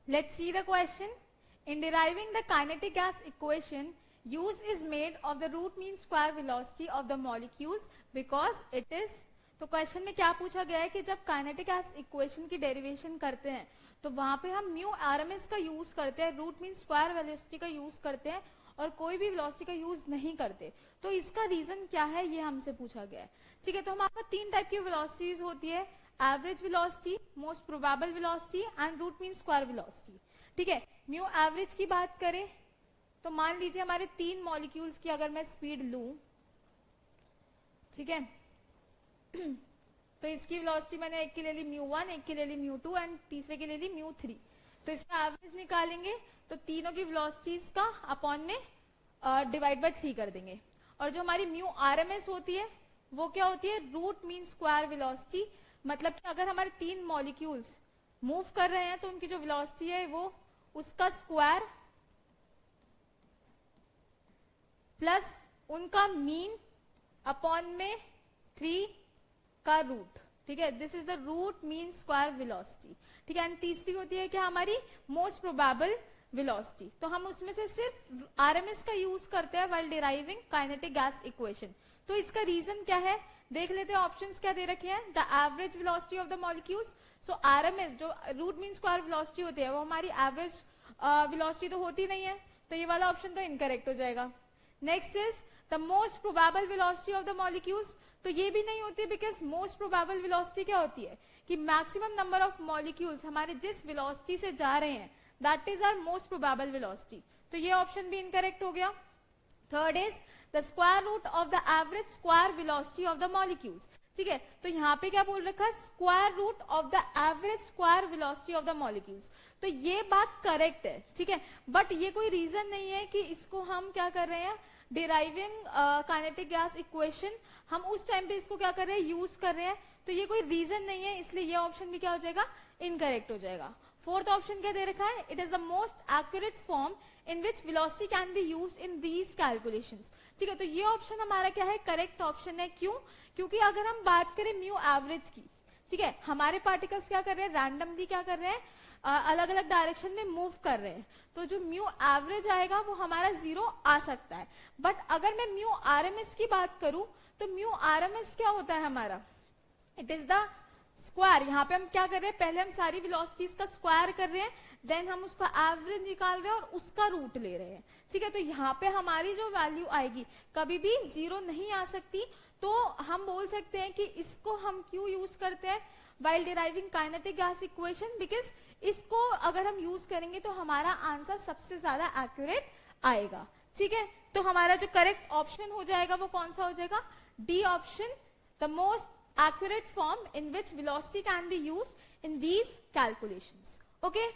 Let's see the question. In deriving the kinetic gas equation, use is made of the root mean square velocity of the molecules because it is. तो question में क्या पूछा गया है कि जब kinetic gas equation की derivation करते हैं तो वहां पे हम म्यू आरएमएस का यूज करते हैं, रूट मीन स्क्वायर वेलोसिटी का यूज करते हैं और कोई भी वेलोसिटी का यूज नहीं करते. तो इसका रीजन क्या है ये हमसे पूछा गया है. ठीक है, तो हमारे पास तीन टाइप की वेलोसिटीज होती है, average velocity, most probable velocity and root mean square velocity. ठीक है, म्यू एवरेज की बात करें तो मान लीजिए हमारे तीन मॉलिक्यूल्स की अगर मैं स्पीड लूं, ठीक है, तो इसकी वेलोसिटी मैंने एक की ले ली μ1, एक की ले ली μ2 एंड तीसरे की ले ली μ3. तो इसका एवरेज निकालेंगे तो तीनों की वेलोसिटीज का अपॉन में डिवाइड बाय 3 कर देंगे. और जो हमारी म्यू आरएमएस होती है वो क्या होती है, रूट मीन स्क्वायर वेलोसिटी. मतलब कि अगर हमारे तीन मॉलिक्यूल्स मूव कर रहे हैं तो उनकी जो वेलोसिटी है वो उसका स्क्वायर प्लस उनका मीन अपॉन में 3 का रूट. ठीक है, this is the root mean square velocity. ठीक है, एंड तीसरी होती है क्या, हमारी मोस्ट प्रोबेबल वेलोसिटी. तो हम उसमें से सिर्फ आरएमएस का यूज करते हैं while deriving kinetic gas equation. तो इसका रीजन क्या है देख लेते हैं. ऑप्शंस क्या दे रखे हैं, the average velocity of the molecules. So RMS जो रूट मीन स्क्वायर वेलोसिटी होती है वो हमारी एवरेज वेलोसिटी तो होती नहीं है, तो ये वाला ऑप्शन तो इनकरेक्ट हो जाएगा. Next is the most probable velocity of the molecules. तो ये भी नहीं होती बिकॉज मोस्ट प्रोबेबल वेलोसिटी क्या होती है कि मैक्सिमम नंबर ऑफ मॉलिक्यूल्स हमारे जिस वेलोसिटी से जा रहे हैं that is our most probable velocity. तो ये ऑप्शन भी इनकरेक्ट हो गया. Third is the square root of the average square velocity of the molecules. ठीक है, तो यहाँ पे क्या बोल रखा है, square root of the average square velocity of the molecules. तो ये बात करेक्ट है. ठीक है, बट ये कोई रीजन नहीं है कि इसको हम क्या कर रहे हैं, डिराइविंग काइनेटिक गैस इक्वेशन हम उस टाइम पे इसको क्या कर रहे हैं, यूज कर रहे हैं. तो ये कोई रीजन नहीं है, इसलिए ये ऑप्शन भी क्या हो जाएगा, इनकरेक्ट हो जाएगा. फोर्थ ऑप्शन क्या दे रखा है, it is the most accurate form in which velocity can be used in these calculations. ठीक है, तो ये ऑप्शन हमारा क्या है, करेक्ट ऑप्शन है. क्यों, क्योंकि अगर हम बात करें म्यू एवरेज की, ठीक है, हमारे पार्टिकल्स क्या कर रहे हैं, रैंडमली क्या कर रहे हैं, अलग अलग डायरेक्शन में मूव कर रहे हैं. तो जो म्यू एवरेज आएगा वो हमारा 0 आ सकता है. बट अगर मैं म्यू आरएमएस की बात करूं तो म्यू आरएमएस क्या होता है हमारा, इट इज द स्क्वायर. यहाँ पे हम क्या कर रहे हैं, पहले हम सारी वेलोसिटीज का स्क्वायर कर रहे हैं, देन हम उसका एवरेज निकाल रहे हैं और उसका रूट ले रहे हैं. ठीक है, तो यहाँ पे हमारी जो वैल्यू आएगी कभी भी 0 नहीं आ सकती. तो हम बोल सकते हैं कि इसको हम क्यों यूज करते हैं while deriving kinetic gas equation, because इसको अगर हम यूज करेंगे तो हमारा आंसर सबसे ज्यादा एक्यूरेट आएगा. ठीक है, तो हमारा जो करेक्ट ऑप्शन हो जाएगा वो कौन सा हो जाएगा, D option, the most accurate form in which velocity can be used in these calculations. Okay.